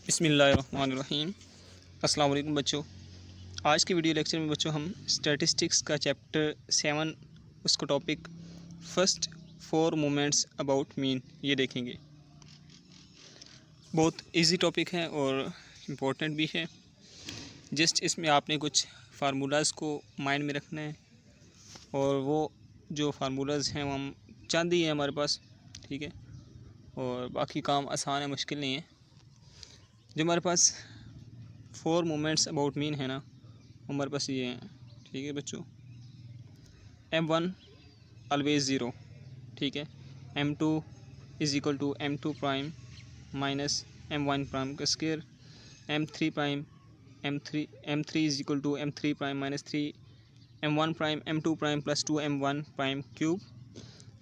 बिस्मिल्लाहिर्रहमानिर्रहीम। अस्सलाम वालेकुम बच्चों। आज के वीडियो लेक्चर में बच्चों हम स्टैटिस्टिक्स का चैप्टर 7 उसका topic first 4 moments about mean ये देखेंगे। बहुत इजी टॉपिक है और इम्पोर्टेंट भी है। जस्ट इसमें आपने कुछ फार्मूलाज़ को माइंड में रखना है और वो जो फार्मूलाज़ हैं वो हम चंद ही हैं हमारे पास, ठीक है, और बाकी काम आसान है, मुश्किल नहीं है। जो हमारे पास 4 मोमेंट्स अबाउट मीन है ना, हमारे पास ये हैं, ठीक है बच्चों। M1 ऑलवेज ज़ीरो, ठीक है। M2 is equal to M2 prime minus M1 prime का square. M3 is equal to M3 prime minus 3 M1 prime M2 prime plus 2 M1 prime cube.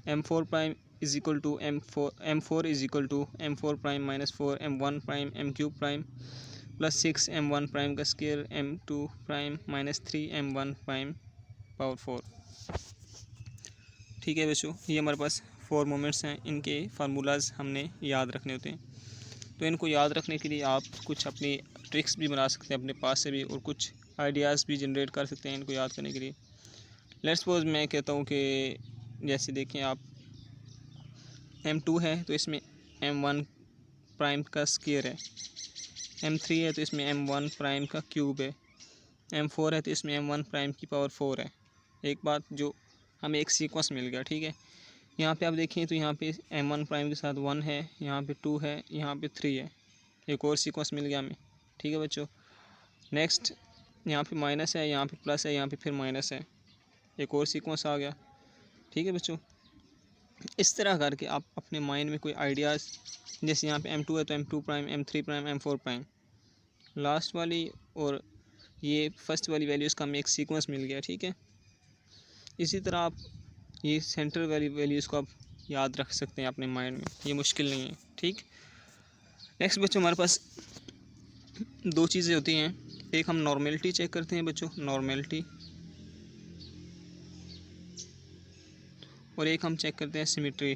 M4 prime is equal to M4 is equal to M4 prime minus 4 M1 prime M cube prime plus 6 M1 prime का square M2 prime minus 3 M1 prime power 4। ठीक है बच्चों, ये हमारे पास 4 moments हैं। इनके फार्मूलाज़ हमने याद रखने होते हैं, तो इनको याद रखने के लिए आप कुछ अपनी ट्रिक्स भी बना सकते हैं अपने पास से भी, और कुछ आइडियाज़ भी जनरेट कर सकते हैं इनको याद करने के लिए। लेट्स सपोज मैं कहता हूँ कि जैसे देखें आप, M2 है तो इसमें M1 प्राइम का स्क्वायर है, M3 है तो इसमें M1 प्राइम का क्यूब है, M4 है तो इसमें M1 प्राइम की पावर 4 है। एक बात जो हमें एक सीक्वेंस मिल गया, ठीक है। यहाँ पे आप देखें तो यहाँ पे M1 प्राइम के साथ 1 है, यहाँ पे 2 है, यहाँ पे 3 है। एक और सीक्वेंस मिल गया हमें, ठीक है बच्चों। नेक्स्ट यहाँ पे माइनस है, यहाँ पे प्लस है, यहाँ पे फिर माइनस है, एक और सीक्वेंस आ गया, ठीक है बच्चों। इस तरह करके आप अपने माइंड में कोई आइडियाज़, जैसे यहाँ पे M2 है तो M2 prime, M3 prime, M4 prime, last वाली और ये फर्स्ट वाली वैल्यूज़ का हमें एक सीक्वेंस मिल गया, ठीक है। इसी तरह आप ये सेंटर वाली वैल्यूज़ को आप याद रख सकते हैं अपने माइंड में, ये मुश्किल नहीं है, ठीक। नेक्स्ट बच्चों, हमारे पास 2 चीज़ें होती हैं। एक हम नॉर्मेलिटी चेक करते हैं बच्चों, नॉर्मेलिटी, और एक हम चेक करते हैं सिमेट्री।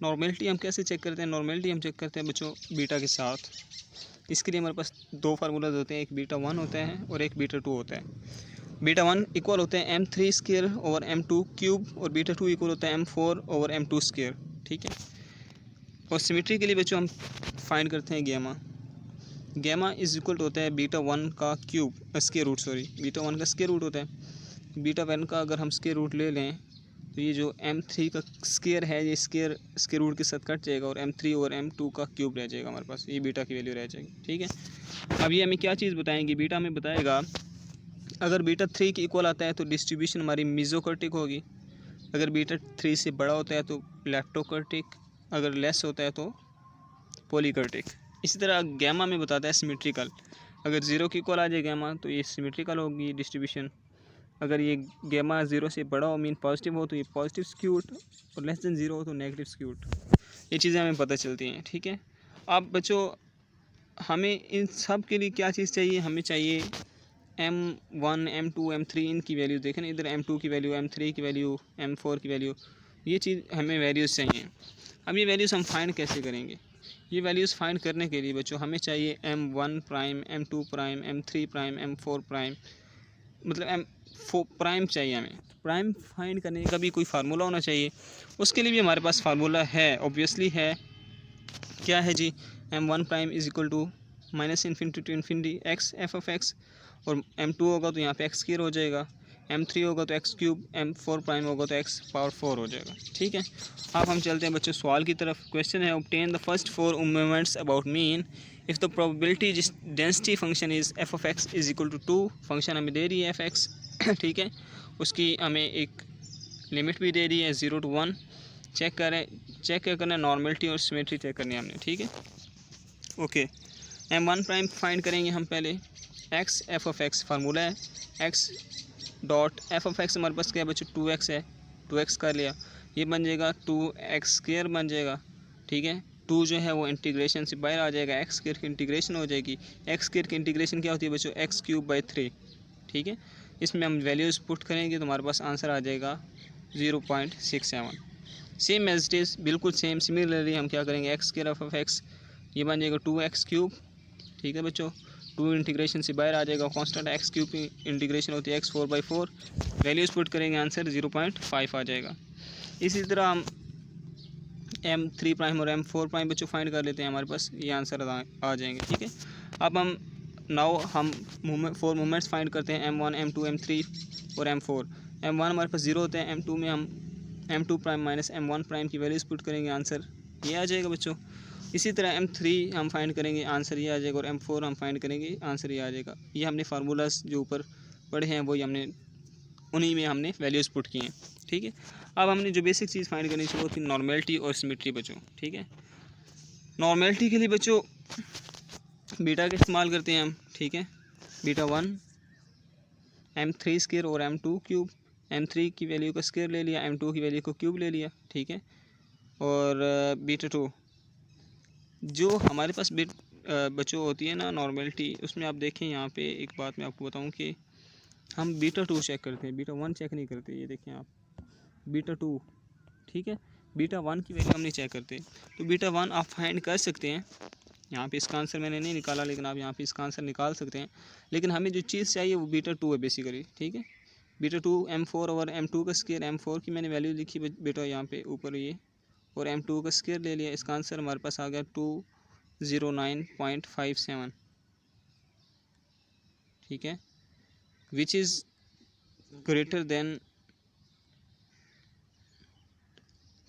नॉर्मेलिटी हम कैसे चेक करते हैं? नॉर्मेलिटी हम चेक करते हैं बच्चों बीटा के साथ। इसके लिए हमारे पास 2 फार्मूलाज होते हैं, एक बीटा 1 होता है और एक बीटा 2 होता है। बीटा 1 इक्वल होते हैं M3 square over M2 cube, और बीटा 2 इक्वल होता है M4 ओवर M2 स्क्वायर, ठीक है। और सिमेट्री के लिए बच्चों हम फाइंड करते हैं गैमा। गैमा इज इक्वल होता है बीटा 1 का क्यूब स्क्वायर रूट, बीटा 1 का स्क्वायर रूट होता है। बीटा 1 का अगर हम स्क्वायर रूट ले लें तो ये जो M3 का स्क्वायर है ये स्क्वायर रूट के साथ कट जाएगा और M3 और M2 का क्यूब रह जाएगा हमारे पास, ये बीटा की वैल्यू रह जाएगी, ठीक है। अब ये हमें क्या चीज़ बताएंगे? बीटा हमें बताएगा अगर बीटा 3 के इक्वल आता है तो डिस्ट्रीब्यूशन हमारी मेसोकर्टिक होगी, अगर बीटा 3 से बड़ा होता है तो लैप्टोकर्टिक, अगर लेस होता है तो पॉलीकर्टिक। इसी तरह गैमा में बताता है सिमेट्रिकल, अगर 0 के इक्वल आ जाए गैमा तो ये सिमेट्रिकल होगी डिस्ट्रीब्यूशन, अगर ये गैमा 0 से बड़ा हो मीन पॉजिटिव हो तो ये पॉजिटिव स्क्यूट, और लेस देन 0 हो तो नेगेटिव स्क्यूट। ये चीज़ें हमें पता चलती हैं, ठीक है। अब बच्चों हमें इन सब के लिए क्या चीज़ चाहिए? हमें चाहिए M1 M2 M3 इनकी वैल्यू देखें ना, इधर M2 की वैल्यू, M3 की वैल्यू, M4 की वैल्यू, ये चीज़ हमें वैल्यूज़ चाहिए। अब ये वैल्यूज़ हम फाइंड कैसे करेंगे? ये वैल्यूज़ फाइंड करने के लिए बच्चों हमें चाहिए M1 prime, M2 prime, M3 prime, M4 prime, मतलब M4 प्राइम चाहिए हमें। प्राइम फाइंड करने का भी कोई फार्मूला होना चाहिए, उसके लिए भी हमारे पास फार्मूला है, ऑब्वियसली है। क्या है जी? M1 prime is equal to minus infinity to infinity X F of X, और M2 होगा तो यहाँ पे एक्स स्क्वायर हो जाएगा, M3 होगा तो एक्स क्यूब, M4 प्राइम होगा तो एक्स पावर 4 हो जाएगा, ठीक है। अब हम चलते हैं बच्चों सवाल की तरफ। क्वेश्चन है obtain the first 4 moments about mean if the probability density function is F of X is equal to 2, function हमें दे रही है एफ एक्स, ठीक है। उसकी हमें एक लिमिट भी दे रही है 0 to 1। चेक क्या करना है? नॉर्मेलिटी और सिमेट्री चेक करनी है हमने, ठीक है। ओके, M1 प्राइम फाइंड करेंगे हम पहले। X F of x formula है, x dot f of x हमारे पास क्या है बच्चों? 2x है, 2x कर लिया, ये बन जाएगा 2x स्क्वायर बन जाएगा, ठीक है। 2 जो है वो इंटीग्रेशन से बाहर आ जाएगा, एक्स स्क्वायर की इंटीग्रेशन हो जाएगी। एक्स स्क्वायर की इंटीग्रेशन क्या होती है बच्चों? एक्स क्यूब बाई 3, ठीक है। इसमें हम वैल्यूज़ पुट करेंगे तो हमारे पास आंसर आ जाएगा 0.67। सेम एज इट इज़, बिल्कुल सेम। सिमिलरली हम क्या करेंगे, एक्स स्क्वायर ऑफ एक्स ये बन जाएगा 2x क्यूब, ठीक है बच्चों। 2 इंटीग्रेशन से बाहर आ जाएगा, कांस्टेंट एक्स क्यूब की इंटीग्रेशन होती है x 4/4, वैल्यूज़ पुट करेंगे, आंसर 0.5 आ जाएगा। इसी तरह हम M3 प्राइम और M4 प्राइम बच्चों फाइंड कर लेते हैं, हमारे पास ये आंसर आ जाएंगे, ठीक है। अब हम हम 4 मूवमेंट्स फाइंड करते हैं, M1 M2 M3 और M4। M1 हमारे पास 0 होते हैं, M2 में हम M2 prime minus M1 prime की वैल्यूज़ पुट करेंगे, आंसर ये आ जाएगा बच्चों। इसी तरह M3 हम फाइंड करेंगे, आंसर ये आ जाएगा, और M4 हम फाइंड करेंगे, आंसर ये आ जाएगा। ये हमने फार्मूलाज जो ऊपर पढ़े हैं वही हमने उन्हीं में हमने वैल्यूज़ पुट किए हैं, ठीक है। अब हमने जो बेसिक चीज़ फाइंड करनी चाहिए वो थी नॉर्मेलिटी और सिमेट्री बच्चों, ठीक है। नॉर्मेलिटी के लिए बच्चों बीटा का इस्तेमाल करते हैं हम, ठीक है। बीटा 1 M3 स्क्वायर और M2 क्यूब, M3 की वैल्यू का स्क्वायर ले लिया, M2 की वैल्यू को क्यूब ले लिया, ठीक है। और बीटा 2 जो हमारे पास बच्चों होती है ना नॉर्मेलिटी, उसमें आप देखें यहाँ पे एक बात मैं आपको बताऊँ कि हम बीटा 2 चेक करते हैं, बीटा 1 चेक नहीं करते। ये देखें आप, बीटा 2, ठीक है। बीटा 1 की वैल्यू हम नहीं चेक करते। तो बीटा 1 आप फाइंड कर सकते हैं, यहाँ पे इसका आंसर मैंने नहीं निकाला, लेकिन आप यहाँ पे इसका आंसर निकाल सकते हैं। लेकिन हमें जो चीज़ चाहिए वो बीटा 2 है बेसिकली, ठीक है। बीटा 2 M4 और M2 का स्क्वायर, M4 की मैंने वैल्यू लिखी बेटा यहाँ पे ऊपर ये, और M2 का स्क्वायर ले लिया। इसका आंसर हमारे पास आ गया 209.57, ठीक है, विच इज़ ग्रेटर देन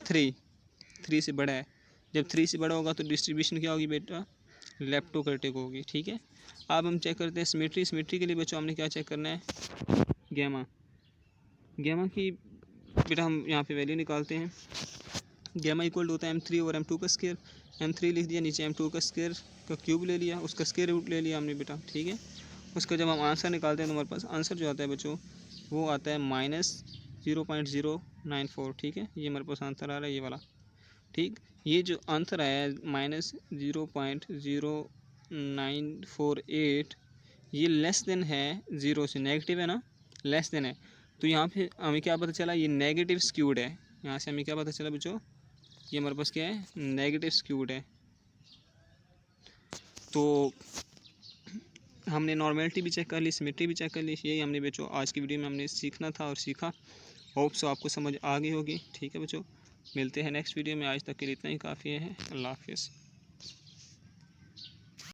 3 से बड़ा है। जब 3 से बड़ा होगा तो डिस्ट्रीब्यूशन क्या होगी बेटा, लेप्टोक्रेटिक होगी, ठीक है। अब हम चेक करते हैं सिमेट्री। सिमेट्री के लिए बच्चों हमने क्या चेक करना है, गैमा की बेटा हम यहाँ पे वैल्यू निकालते हैं। गैमा इक्वल होता है M3 और M2 का स्क्वायर। M3 लिख दिया, नीचे M2 का स्क्वायर का क्यूब ले लिया, उसका स्क्वायर रूट ले लिया हमने बेटा, ठीक है। उसका जब हम आंसर निकालते हैं तो हमारे पास आंसर जो आता है बच्चों वो आता है -0.094, ठीक है। ये हमारे पास आंसर आ रहा है ये वाला, ठीक। ये जो आंसर आया है -0.0948, ये लेस देन है 0 से, नेगेटिव है ना, लेस देन है। तो यहाँ पे हमें क्या पता चला, ये नेगेटिव स्क्यूड है। यहाँ से हमें क्या पता चला बच्चों, ये हमारे पास क्या है, नेगेटिव स्क्यूड है। तो हमने नॉर्मेलिटी भी चेक कर ली, सिमेट्री भी चेक कर ली। यही हमने बच्चों आज की वीडियो में हमने सीखना था और सीखा। होप सो आपको समझ आ गई होगी, ठीक है बच्चों। मिलते हैं नेक्स्ट वीडियो में, आज तक के लिए इतना ही काफ़ी है। अल्लाह हाफिज़।